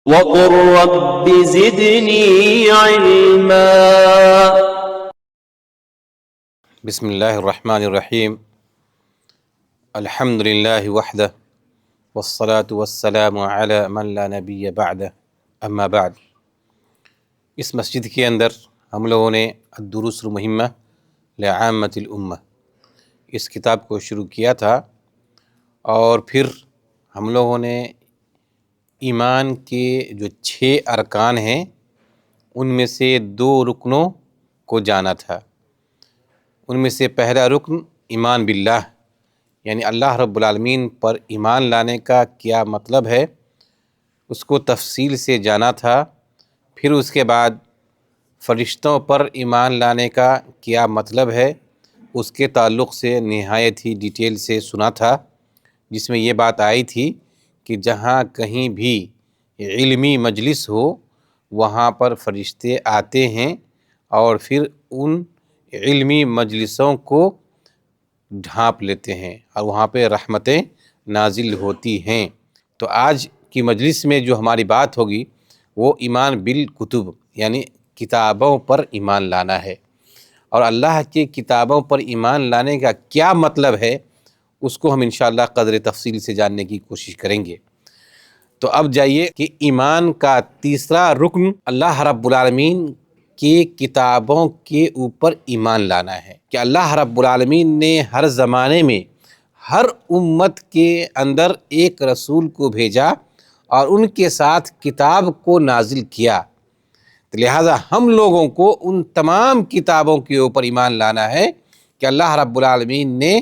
وقل رب زدنی علما۔ بسم اللہ الرحمن الرحیم، الحمد للہ وحدہ والصلاة والسلام علی من لا نبی بعدہ، اما بعد۔ اس مسجد کے اندر ہم لوگوں نے الدروس المہمہ لعامۃ الامہ اس کتاب کو شروع کیا تھا، اور پھر ہم لوگوں نے ایمان کے جو 6 ارکان ہیں ان میں سے 2 رکنوں کو جانا تھا۔ ان میں سے پہلا رکن ایمان باللہ، یعنی اللہ رب العالمین پر ایمان لانے کا کیا مطلب ہے، اس کو تفصیل سے جانا تھا۔ پھر اس کے بعد فرشتوں پر ایمان لانے کا کیا مطلب ہے، اس کے تعلق سے نہایت ہی ڈیٹیل سے سنا تھا، جس میں یہ بات آئی تھی کہ جہاں کہیں بھی علمی مجلس ہو وہاں پر فرشتے آتے ہیں اور پھر ان علمی مجلسوں کو ڈھانپ لیتے ہیں اور وہاں پہ رحمتیں نازل ہوتی ہیں۔ تو آج کی مجلس میں جو ہماری بات ہوگی وہ ایمان بالکتب، یعنی کتابوں پر ایمان لانا ہے، اور اللہ کی کتابوں پر ایمان لانے کا کیا مطلب ہے اس کو ہم انشاءاللہ قدر تفصیل سے جاننے کی کوشش کریں گے۔ تو اب جائیے کہ ایمان کا تیسرا رکن اللہ رب العالمین کی کتابوں کے اوپر ایمان لانا ہے، کہ اللہ رب العالمین نے ہر زمانے میں ہر امت کے اندر ایک رسول کو بھیجا اور ان کے ساتھ کتاب کو نازل کیا، تو لہٰذا ہم لوگوں کو ان تمام کتابوں کے اوپر ایمان لانا ہے کہ اللہ رب العالمین نے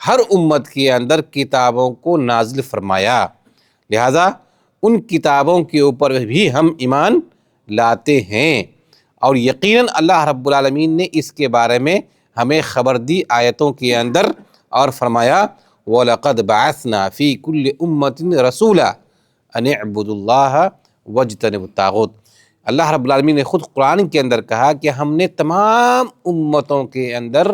ہر امت کے اندر کتابوں کو نازل فرمایا، لہٰذا ان کتابوں کے اوپر بھی ہم ایمان لاتے ہیں۔ اور یقیناً اللہ رب العالمین نے اس کے بارے میں ہمیں خبر دی آیتوں کے اندر، اور فرمایا وَلَقَدْ بَعَثْنَا فِي كُلِّ أُمَّةٍ رَسُولًا أَنِ اعْبُدُوا اللَّهَ وَاجْتَنِبُوا الطَّاغُوتَ۔ اللہ رب العالمین نے خود قرآن کے اندر کہا کہ ہم نے تمام امتوں کے اندر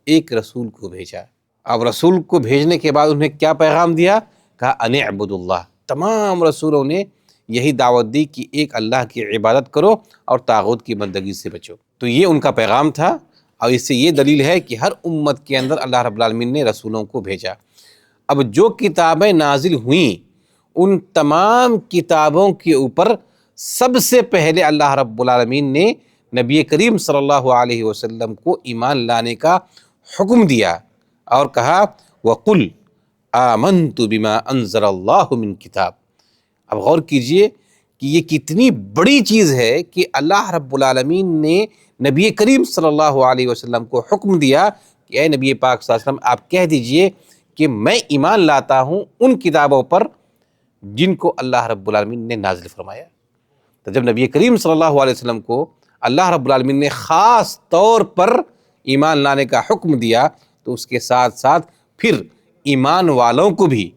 ایک رسول کو بھیجا۔ اب رسول کو بھیجنے کے بعد انہیں کیا پیغام دیا؟ کہا أَنِ اعْبُدُوا اللَّهَ۔ تمام رسولوں نے یہی دعوت دی کہ ایک اللہ کی عبادت کرو اور طاغوت کی بندگی سے بچو۔ تو یہ ان کا پیغام تھا، اور اس سے یہ دلیل ہے کہ ہر امت کے اندر اللہ رب العالمین نے رسولوں کو بھیجا۔ اب جو کتابیں نازل ہوئیں ان تمام کتابوں کے اوپر سب سے پہلے اللہ رب العالمین نے نبی کریم صلی اللہ علیہ وسلم کو ایمان لانے کا حکم دیا، اور کہا وَقُلْ آمَنْتُ بِمَا أَنزَلَ اللَّهُ مِنْ کتاب۔ اب غور کیجئے کہ یہ کتنی بڑی چیز ہے کہ اللہ رب العالمین نے نبی کریم صلی اللہ علیہ وسلم کو حکم دیا کہ اے نبی پاک صلی اللہ علیہ وسلم آپ کہہ دیجئے کہ میں ایمان لاتا ہوں ان کتابوں پر جن کو اللہ رب العالمین نے نازل فرمایا۔ تو جب نبی کریم صلی اللہ علیہ وسلم کو اللہ رب العالمین نے خاص طور پر ایمان لانے کا حکم دیا، تو اس کے ساتھ ساتھ پھر ایمان والوں کو بھی،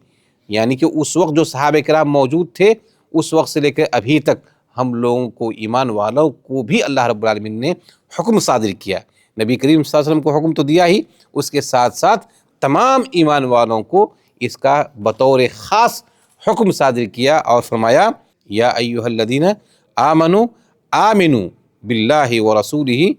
یعنی کہ اس وقت جو صحابہ کرام موجود تھے اس وقت سے لے کر ابھی تک ہم لوگوں کو، ایمان والوں کو بھی اللہ رب العالمین نے حکم صادر کیا۔ نبی کریم صلی اللہ علیہ وسلم کو حکم تو دیا ہی، اس کے ساتھ ساتھ تمام ایمان والوں کو اس کا بطور خاص حکم صادر کیا، اور فرمایا یا ایھا الذین آمنوا آمنوا باللہ ورسولہ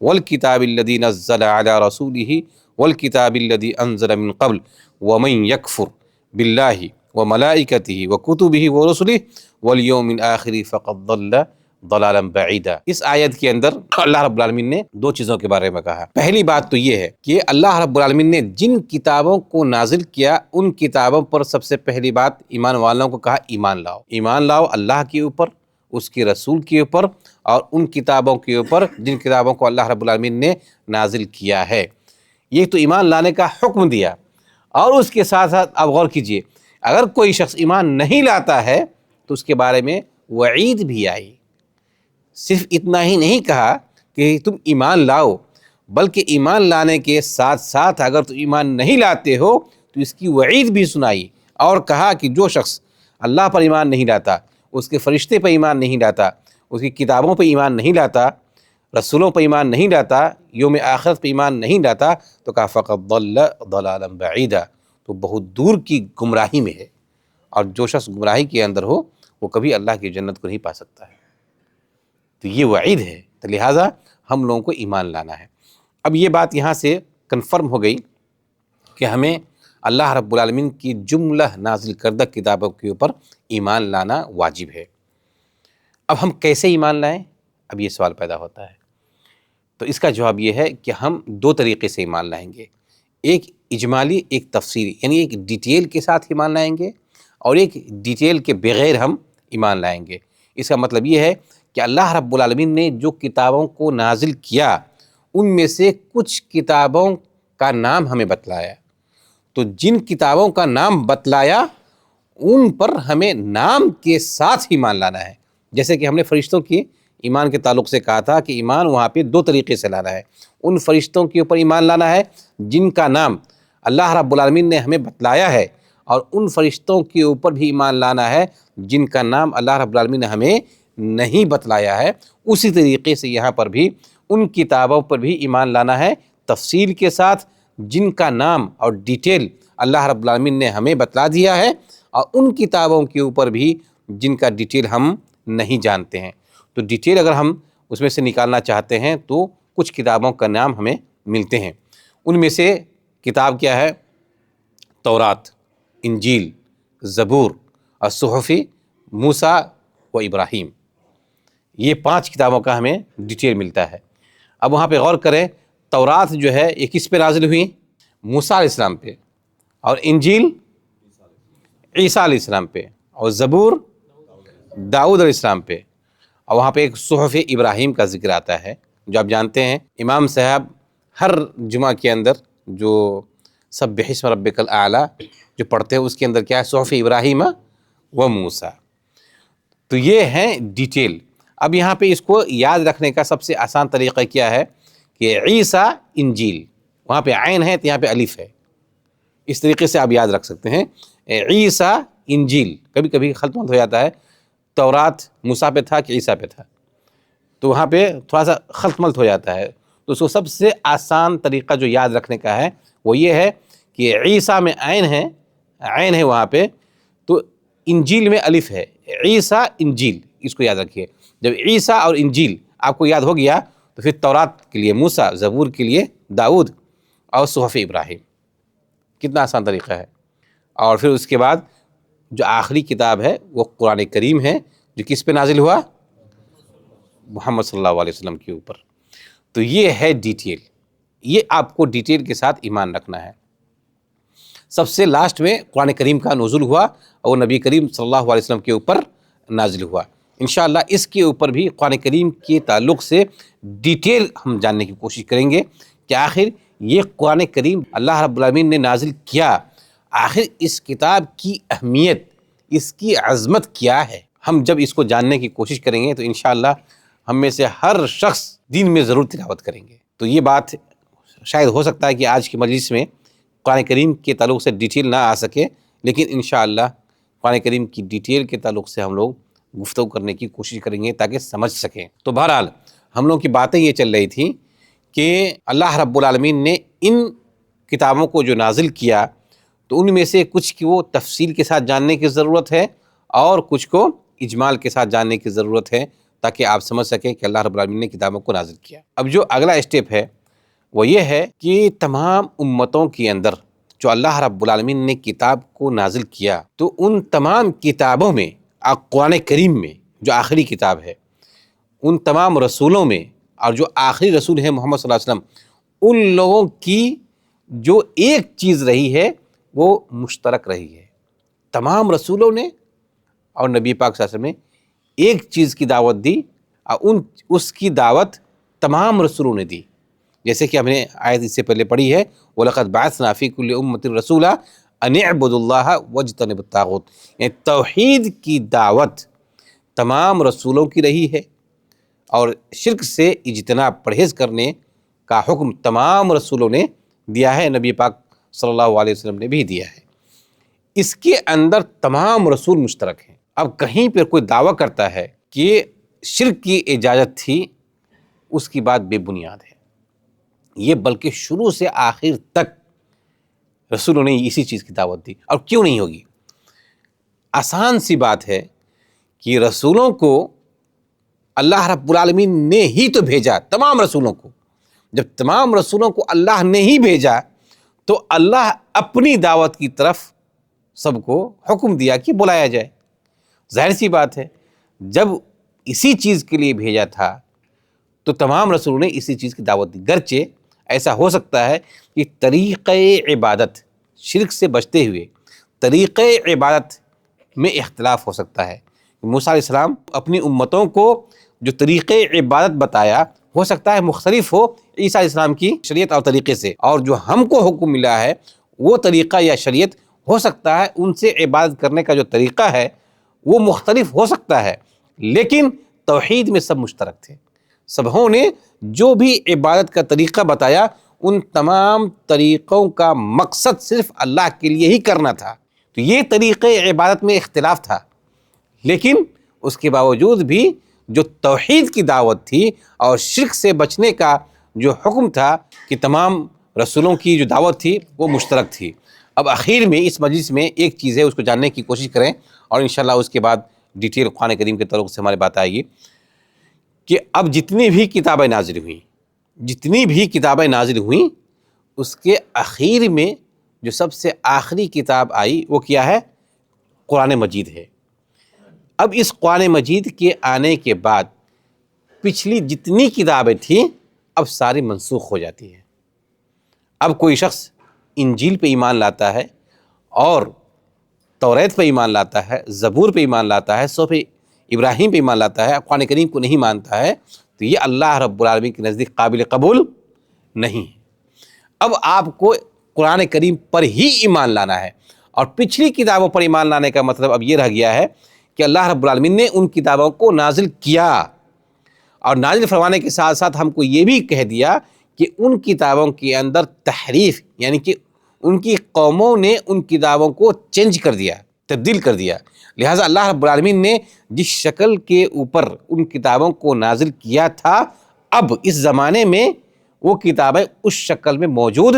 والکتاب الذی نزل علی رسولہ والکتاب الذی انزل من قبل ومن یکفر باللہ وملائکتہ وکتبہ ورسلہ والیوم الآخر فقد ضل ضلالا بعیدا۔ اس آیت کے اندر اللہ رب العالمین نے 2 چیزوں کے بارے میں کہا۔ پہلی بات تو یہ ہے کہ اللہ رب العالمین نے جن کتابوں کو نازل کیا ان کتابوں پر سب سے پہلی بات ایمان والوں کو کہا ایمان لاؤ، ایمان لاؤ اللہ کے اوپر، اس کے رسول کے اوپر، اور ان کتابوں کے اوپر جن کتابوں کو اللہ رب العالمین نے نازل کیا ہے۔ یہ تو ایمان لانے کا حکم دیا، اور اس کے ساتھ ساتھ اب غور کیجئے اگر کوئی شخص ایمان نہیں لاتا ہے تو اس کے بارے میں وعید بھی آئی۔ صرف اتنا ہی نہیں کہا کہ تم ایمان لاؤ، بلکہ ایمان لانے کے ساتھ ساتھ اگر تم ایمان نہیں لاتے ہو تو اس کی وعید بھی سنائی، اور کہا کہ جو شخص اللہ پر ایمان نہیں لاتا، اس کے فرشتے پر ایمان نہیں لاتا، اس کی کتابوں پر ایمان نہیں لاتا، رسولوں پر ایمان نہیں لاتا، یوم آخرت پر ایمان نہیں لاتا، تو کہا فقد ضل ضلالا بعیدا، تو بہت دور کی گمراہی میں ہے، اور جو شخص گمراہی کے اندر ہو وہ کبھی اللہ کی جنت کو نہیں پا سکتا ہے۔ تو یہ وعید ہے، تو لہٰذا ہم لوگوں کو ایمان لانا ہے۔ اب یہ بات یہاں سے کنفرم ہو گئی کہ ہمیں اللہ رب العالمین کی جملہ نازل کردہ کتابوں کے اوپر ایمان لانا واجب ہے۔ اب ہم کیسے ایمان لائیں؟ اب یہ سوال پیدا ہوتا ہے۔ تو اس کا جواب یہ ہے کہ ہم دو طریقے سے ایمان لائیں گے، ایک اجمالی، ایک تفصیلی، یعنی ایک ڈیٹیل کے ساتھ ایمان لائیں گے اور ایک ڈیٹیل کے بغیر ہم ایمان لائیں گے۔ اس کا مطلب یہ ہے کہ اللہ رب العالمین نے جو کتابوں کو نازل کیا ان میں سے کچھ کتابوں کا نام ہمیں بتلایا، تو جن کتابوں کا نام بتلایا ان پر ہمیں نام کے ساتھ ایمان لانا ہے۔ جیسے کہ ہم نے فرشتوں کی ایمان کے تعلق سے کہا تھا کہ ایمان وہاں پہ دو طریقے سے لانا ہے، ان فرشتوں کے اوپر ایمان لانا ہے جن کا نام اللہ رب العالمین نے ہمیں بتلایا ہے، اور ان فرشتوں کے اوپر بھی ایمان لانا ہے جن کا نام اللہ رب العالمین نے ہمیں نہیں بتلایا ہے۔ اسی طریقے سے یہاں پر بھی ان کتابوں پر بھی ایمان لانا ہے تفصیل کے ساتھ جن کا نام اور ڈیٹیل اللہ رب العالمین نے ہمیں بتلا دیا ہے، اور ان کتابوں کے اوپر بھی جن کا ڈیٹیل ہم نہیں جانتے ہیں۔ تو ڈیٹیل اگر ہم اس میں سے نکالنا چاہتے ہیں تو کچھ کتابوں کا نام ہمیں ملتے ہیں، ان میں سے کتاب کیا ہے؟ تورات، انجیل، زبور اور صحف موسیٰ و ابراہیم، یہ 5 کتابوں کا ہمیں ڈیٹیل ملتا ہے۔ اب وہاں پہ غور کریں، تورات جو ہے یہ کس پہ نازل ہوئی؟ موسیٰ علیہ السلام پہ، اور انجیل عیسیٰ علیہ السلام پہ، اور زبور داؤد علیہ السلام پہ، اور وہاں پہ ایک صحف ابراہیم کا ذکر آتا ہے جو آپ جانتے ہیں امام صاحب ہر جمعہ کے اندر جو سبح اسم ربک الاعلیٰ جو پڑھتے ہیں اس کے اندر کیا ہے؟ صحف ابراہیم و موسیٰ۔ تو یہ ہیں ڈیٹیل۔ اب یہاں پہ اس کو یاد رکھنے کا سب سے آسان طریقہ کیا ہے کہ عیسیٰ انجیل، وہاں پہ عین ہے تو یہاں پہ الف ہے، اس طریقے سے آپ یاد رکھ سکتے ہیں۔ عیسیٰ انجیل، کبھی کبھی خلط ملط ہو جاتا ہے، تورات موسیٰ پہ تھا کہ عیسیٰ پہ تھا، تو وہاں پہ تھوڑا سا خلط ملط ہو جاتا ہے۔ تو اس کو سب سے آسان طریقہ جو یاد رکھنے کا ہے وہ یہ ہے کہ عیسیٰ میں عین ہے وہاں پہ، تو انجیل میں الف ہے، عیسیٰ انجیل، اس کو یاد رکھیے۔ جب عیسیٰ اور انجیل آپ کو یاد ہو گیا تو پھر تورات کے لیے موسیٰ، زبور کے لیے داؤد، اور صحف ابراہیم۔ کتنا آسان طریقہ ہے۔ اور پھر اس کے بعد جو آخری کتاب ہے وہ قرآن کریم ہے، جو کس پہ نازل ہوا؟ محمد صلی اللہ علیہ وسلم کے اوپر۔ تو یہ ہے ڈیٹیل، یہ آپ کو ڈیٹیل کے ساتھ ایمان رکھنا ہے۔ سب سے لاسٹ میں قرآن کریم کا نزول ہوا اور نبی کریم صلی اللہ علیہ وسلم کے اوپر نازل ہوا۔ انشاءاللہ اس کے اوپر بھی قرآن کریم کے تعلق سے ڈیٹیل ہم جاننے کی کوشش کریں گے کہ آخر یہ قرآن کریم اللہ رب العالمین نے نازل کیا، آخر اس کتاب کی اہمیت، اس کی عظمت کیا ہے۔ ہم جب اس کو جاننے کی کوشش کریں گے تو انشاءاللہ ہم میں سے ہر شخص دین میں ضرور تلاوت کریں گے۔ تو یہ بات شاید ہو سکتا ہے کہ آج کی مجلس میں قرآن کریم کے تعلق سے ڈیٹیل نہ آ سکے، لیکن انشاءاللہ قرآن کریم کی ڈیٹیل کے تعلق سے ہم لوگ گفتگو کرنے کی کوشش کریں گے تاکہ سمجھ سکیں۔ تو بہرحال ہم لوگوں کی باتیں یہ چل رہی تھیں کہ اللہ رب العالمین نے ان کتابوں کو جو نازل کیا تو ان میں سے کچھ کی وہ تفصیل کے ساتھ جاننے کی ضرورت ہے اور کچھ کو اجمال کے ساتھ جاننے کی ضرورت ہے تاکہ آپ سمجھ سکیں کہ اللہ رب العالمین نے کتابوں کو نازل کیا۔ اب جو اگلا اسٹیپ ہے وہ یہ ہے کہ تمام امتوں کے اندر جو اللہ رب العالمین نے کتاب کو نازل کیا تو ان تمام کتابوں میں قرآن کریم میں جو آخری کتاب ہے، ان تمام رسولوں میں اور جو آخری رسول ہے محمد صلی اللہ علیہ وسلم، ان لوگوں کی جو ایک چیز رہی ہے وہ مشترک رہی ہے۔ تمام رسولوں نے اور نبی پاک صلی اللہ علیہ وسلم نے ایک چیز کی دعوت دی اور اس کی دعوت تمام رسولوں نے دی، جیسے کہ ہم نے آیت اس سے پہلے پڑھی ہے وَلَقَدْ بَعَثْنَا فِي كُلِّ أُمَّةٍ رَسُولًا أَنِ اعْبُدُوا اللَّهَ وَاجْتَنِبُوا الطَّاغُوتَ، یعنی توحید کی دعوت تمام رسولوں کی رہی ہے اور شرک سے اجتناب، پرہیز کرنے کا حکم تمام رسولوں نے دیا ہے، نبی پاک صلی اللہ علیہ وسلم نے بھی دیا ہے۔ اس کے اندر تمام رسول مشترک ہیں۔ اب کہیں پر کوئی دعویٰ کرتا ہے کہ شرک کی اجازت تھی، اس کی بات بے بنیاد ہے۔ یہ بلکہ شروع سے آخر تک رسولوں نے اسی چیز کی دعوت دی، اور کیوں نہیں ہوگی؟ آسان سی بات ہے کہ رسولوں کو اللہ رب العالمین نے ہی تو بھیجا، تمام رسولوں کو۔ جب تمام رسولوں کو اللہ نے ہی بھیجا تو اللہ اپنی دعوت کی طرف سب کو حکم دیا کہ بلایا جائے۔ ظاہر سی بات ہے، جب اسی چیز کے لیے بھیجا تھا تو تمام رسولوں نے اسی چیز کی دعوت دی، گرچہ ایسا ہو سکتا ہے کہ طریقۂ عبادت، شرک سے بچتے ہوئے طریقۂ عبادت میں اختلاف ہو سکتا ہے۔ موسیٰ علیہ السلام اپنی امتوں کو جو طریقۂ عبادت بتایا ہو سکتا ہے مختلف ہو عیسیٰ علیہ السلام کی شریعت اور طریقے سے، اور جو ہم کو حکم ملا ہے وہ طریقہ یا شریعت ہو سکتا ہے ان سے عبادت کرنے کا جو طریقہ ہے وہ مختلف ہو سکتا ہے، لیکن توحید میں سب مشترک تھے۔ سبھوں نے جو بھی عبادت کا طریقہ بتایا ان تمام طریقوں کا مقصد صرف اللہ کے لیے ہی کرنا تھا۔ تو یہ طریقۂ عبادت میں اختلاف تھا، لیکن اس کے باوجود بھی جو توحید کی دعوت تھی اور شرک سے بچنے کا جو حکم تھا کہ تمام رسولوں کی جو دعوت تھی وہ مشترک تھی۔ اب اخیر میں اس مجلس میں ایک چیز ہے، اس کو جاننے کی کوشش کریں، اور انشاءاللہ اس کے بعد ڈیٹیل قرآن کریم کے تعلق سے ہماری بات آئے گی کہ اب جتنی بھی کتابیں نازل ہوئیں اس کے اخیر میں جو سب سے آخری کتاب آئی وہ کیا ہے؟ قرآن مجید ہے۔ اب اس قرآن مجید کے آنے کے بعد پچھلی جتنی کتابیں تھیں اب ساری منسوخ ہو جاتی ہیں۔ اب کوئی شخص انجیل پہ ایمان لاتا ہے اور توریت پہ ایمان لاتا ہے، زبور پہ ایمان لاتا ہے، صحف ابراہیم پہ ایمان لاتا ہے، قرآن کریم کو نہیں مانتا ہے، تو یہ اللہ رب العالمین کے نزدیک قابل قبول نہیں ہے۔ اب آپ کو قرآن کریم پر ہی ایمان لانا ہے، اور پچھلی کتابوں پر ایمان لانے کا مطلب اب یہ رہ گیا ہے کہ اللہ رب العالمین نے ان کتابوں کو نازل کیا، اور نازل فرمانے کے ساتھ ساتھ ہم کو یہ بھی کہہ دیا کہ ان کتابوں کے اندر تحریف، یعنی کہ ان کی قوموں نے ان کتابوں کو چینج کر دیا، تبدیل کر دیا۔ لہٰذا اللہ رب العالمین نے جس شکل کے اوپر ان کتابوں کو نازل کیا تھا اب اس زمانے میں وہ کتابیں اس شکل میں موجود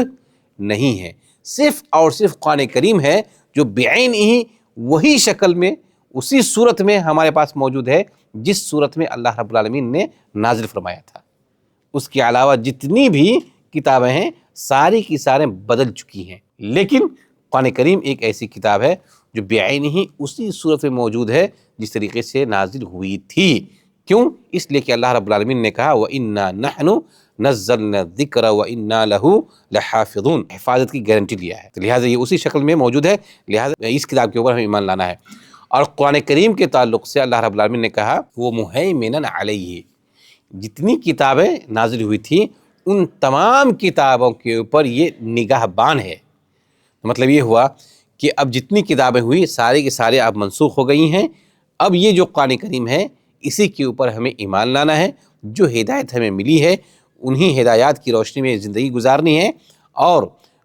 نہیں ہیں، صرف اور صرف قرآن کریم ہے جو بعین ہی وہی شکل میں اسی صورت میں ہمارے پاس موجود ہے جس صورت میں اللہ رب العالمین نے نازل فرمایا تھا۔ اس کے علاوہ جتنی بھی کتابیں ہیں ساری کی سارے بدل چکی ہیں، لیکن قرآن کریم ایک ایسی کتاب ہے جو بعین ہی اسی صورت میں موجود ہے جس طریقے سے نازل ہوئی تھی۔ کیوں؟ اس لیے کہ اللہ رب العالمین نے کہا وَإِنَّا نَحْنُ نَزَّلْنَا الذِّكْرَ وَإِنَّا لَهُ لَحَافِظُونَ، حفاظت کی گارنٹی لیا ہے، تو لہٰذا یہ اسی شکل میں موجود ہے، لہٰذا اس کتاب کے اوپر ہمیں ایمان لانا ہے۔ اور قرآن کریم کے تعلق سے اللہ رب العالمین نے کہا وہ مُهَيْمِنًا عَلَيْهِ، جتنی کتابیں نازل ہوئی تھیں ان تمام کتابوں کے اوپر یہ نگاہ بان ہے۔ مطلب یہ ہوا کہ اب جتنی کتابیں ہوئی سارے کے سارے اب منسوخ ہو گئی ہیں، اب یہ جو قرآن کریم ہے اسی کے اوپر ہمیں ایمان لانا ہے، جو ہدایت ہمیں ملی ہے انہی ہدایات کی روشنی میں زندگی گزارنی ہے، اور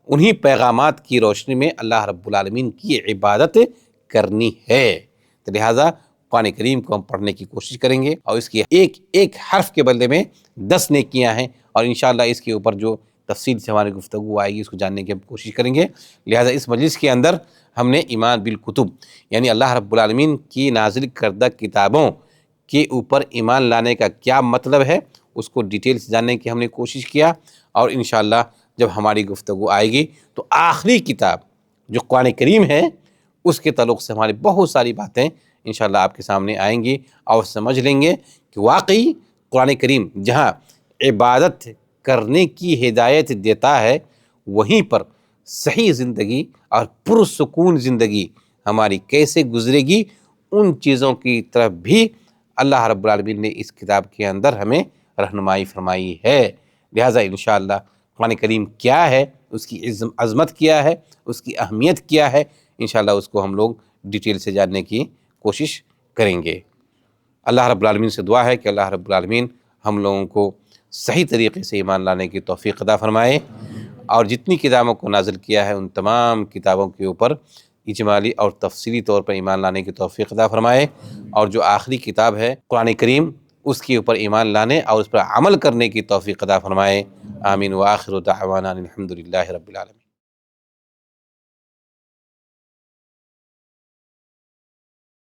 انہی پیغامات کی روشنی میں اللہ رب العالمین کی عبادت کرنی ہے۔ تو لہٰذا قرآن کریم کو ہم پڑھنے کی کوشش کریں گے، اور اس کی ایک ایک حرف کے بدلے میں 10 نیکیاں ہیں، اور انشاءاللہ اس کے اوپر جو تفصیل سے ہماری گفتگو آئے گی اس کو جاننے کی ہم کوشش کریں گے۔ لہٰذا اس مجلس کے اندر ہم نے ایمان بالکتب، یعنی اللہ رب العالمین کی نازل کردہ کتابوں کے اوپر ایمان لانے کا کیا مطلب ہے اس کو ڈیٹیل سے جاننے کی ہم نے کوشش کیا، اور انشاءاللہ جب ہماری گفتگو آئے گی تو آخری کتاب جو قرآن کریم ہے اس کے تعلق سے ہماری بہت ساری باتیں انشاءاللہ آپ کے سامنے آئیں گی، اور سمجھ لیں گے کہ واقعی قرآن کریم جہاں عبادت کرنے کی ہدایت دیتا ہے وہیں پر صحیح زندگی اور پرسکون زندگی ہماری کیسے گزرے گی ان چیزوں کی طرف بھی اللہ رب العالمین نے اس کتاب کے اندر ہمیں رہنمائی فرمائی ہے۔ لہٰذا انشاءاللہ قرآن کریم کیا ہے، اس کی عظمت کیا ہے، اس کی اہمیت کیا ہے، انشاءاللہ اس کو ہم لوگ ڈیٹیل سے جاننے کی کوشش کریں گے۔ اللہ رب العالمین سے دعا ہے کہ اللہ رب العالمین ہم لوگوں کو صحیح طریقے سے ایمان لانے کی توفیق عطا فرمائے، اور جتنی کتابوں کو نازل کیا ہے ان تمام کتابوں کے اوپر اجمالی اور تفصیلی طور پر ایمان لانے کی توفیق عطا فرمائے، اور جو آخری کتاب ہے قرآن کریم اس کے اوپر ایمان لانے اور اس پر عمل کرنے کی توفیق عطا فرمائے۔ آمین، وآخر دعوانا الحمدللہ رب العالمین۔